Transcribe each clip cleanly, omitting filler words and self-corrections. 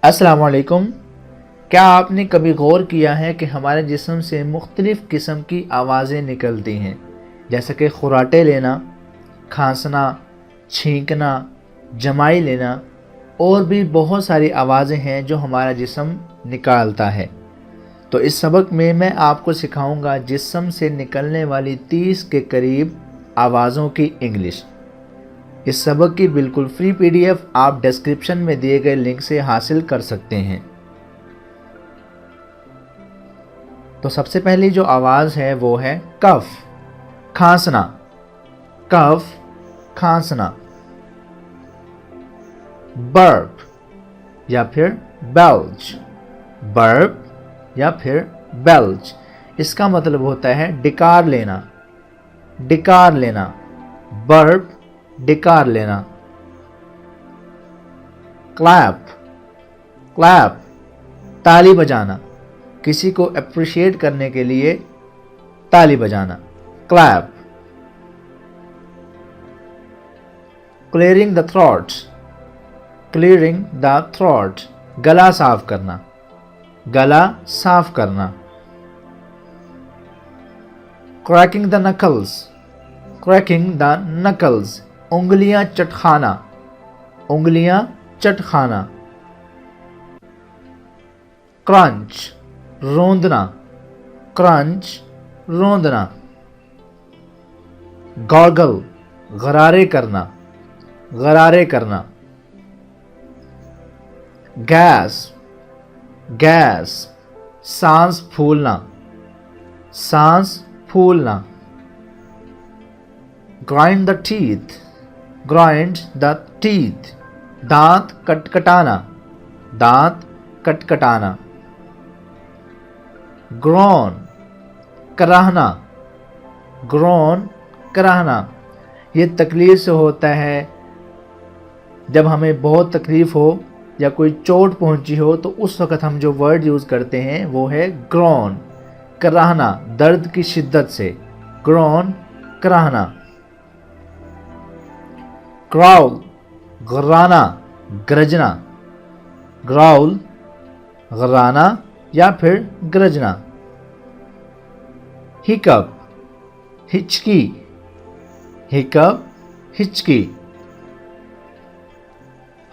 السلام علیکم. کیا آپ نے کبھی غور کیا ہے کہ ہمارے جسم سے مختلف قسم کی آوازیں نکلتی ہیں، جیسا کہ خراٹے لینا، کھانسنا، چھینکنا، جمائی لینا، اور بھی بہت ساری آوازیں ہیں جو ہمارا جسم نکالتا ہے. تو اس سبق میں آپ کو سکھاؤں گا جسم سے نکلنے والی 30 کے قریب آوازوں کی انگلش. اس سبق کی بالکل فری PDF آپ ڈسکرپشن میں دیے گئے لنک سے حاصل کر سکتے ہیں. تو سب سے پہلی جو آواز ہے وہ ہے کف، کھانسنا. کف، کھانسنا. برپ یا پھر بیلچ. برپ یا پھر بیلچ، اس کا مطلب ہوتا ہے ڈکار لینا. ڈکار لینا. برپ، ڈکار لینا. کلیپ، کلیپ، تالی بجانا. کسی کو اپریشیٹ کرنے کے لیے تالی بجانا. Clap. Clearing the throat. Clearing the throat, گلا صاف کرنا. گلا صاف کرنا. کریکنگ دا نکلز. کریکنگ دا نکلز، انگلیاں چٹخانا. انگلیاں چٹخانا. کرنچ، روندنا. کرنچ، روندنا. گارگل، غرارے کرنا. غرارے کرنا. گیس، گیس، سانس پھولنا. سانس پھولنا. گرائنڈ دا ٹیتھ. گرائنڈ دا ٹیتھ، دانت کٹکٹانا. دانت کٹکٹانا. گرون، کراہنا. گرون، کراہنا. یہ تکلیف سے ہوتا ہے. جب ہمیں بہت تکلیف ہو یا کوئی چوٹ پہنچی ہو تو اس وقت ہم جو ورڈ یوز کرتے ہیں وہ ہے گرون. کراہنا، درد کی شدت سے. گرون، کراہنا. گراؤل، غرانا، گرجنا. گراؤل، غرانا یا پھر گرجنا. ہیکپ، ہچکی. ہیکپ، ہچکی.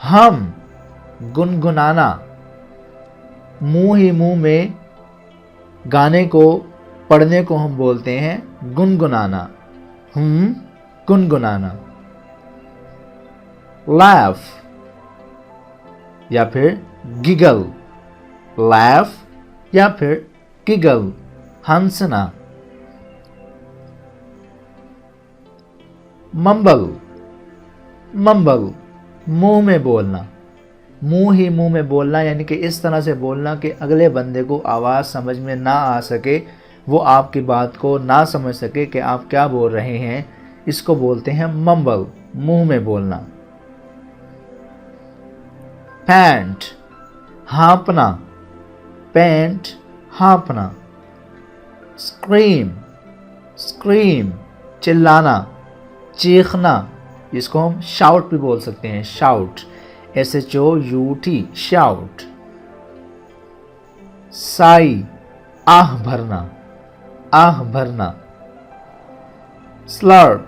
ہم، گنگنانا. منہ ہی منہ میں گانے کو پڑھنے کو ہم بولتے ہیں گنگنانا. گنگنانا. لیف یا پھر گگل. لیف یا پھر گگل، ہنسنا. ممبل. ممبل، منہ میں بولنا. منہ ہی منہ میں بولنا یعنی کہ اس طرح سے بولنا کہ اگلے بندے کو آواز سمجھ میں نہ آ سکے، وہ آپ کی بات کو نہ سمجھ سکے کہ آپ کیا بول رہے ہیں. اس کو بولتے ہیں ممبل، منہ میں بولنا. پینٹ، ہانپنا. پینٹ، ہانپنا. اسکریم. اسکریم، چلانا، چیخنا. اس کو ہم شاؤٹ بھی بول سکتے ہیں. Shout, SHOUT، shout. سائی، آہ بھرنا. آہ بھرنا. سلرپ،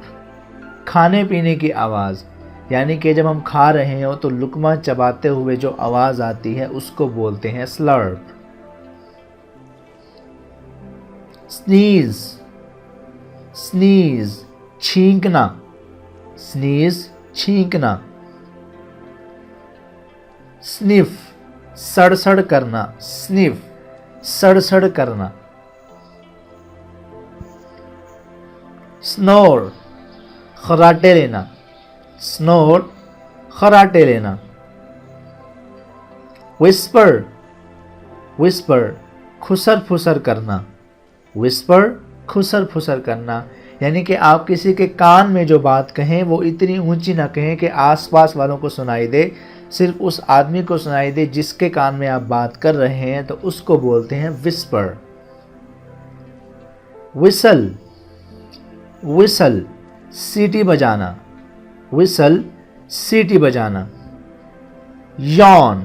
کھانے پینے کی آواز یعنی کہ جب ہم کھا رہے ہوں تو لقمہ چباتے ہوئے جو آواز آتی ہے اس کو بولتے ہیں سلرپ. سنیز. سنیز، چھینکنا. سنیز، چھینکنا. سنف، سڑ کرنا. سنف، سڑ کرنا. سنور، خراٹے لینا. سنور، خراٹے لینا. وسپر. وسپر، کھسر پھسر کرنا. وسپر، کھسر پھسر کرنا یعنی کہ آپ کسی کے کان میں جو بات کہیں وہ اتنی اونچی نہ کہیں کہ آس پاس والوں کو سنائی دے، صرف اس آدمی کو سنائی دے جس کے کان میں آپ بات کر رہے ہیں، تو اس کو بولتے ہیں وسپر. وسل. وسل، سیٹی بجانا. وسل، سیٹی بجانا. یون.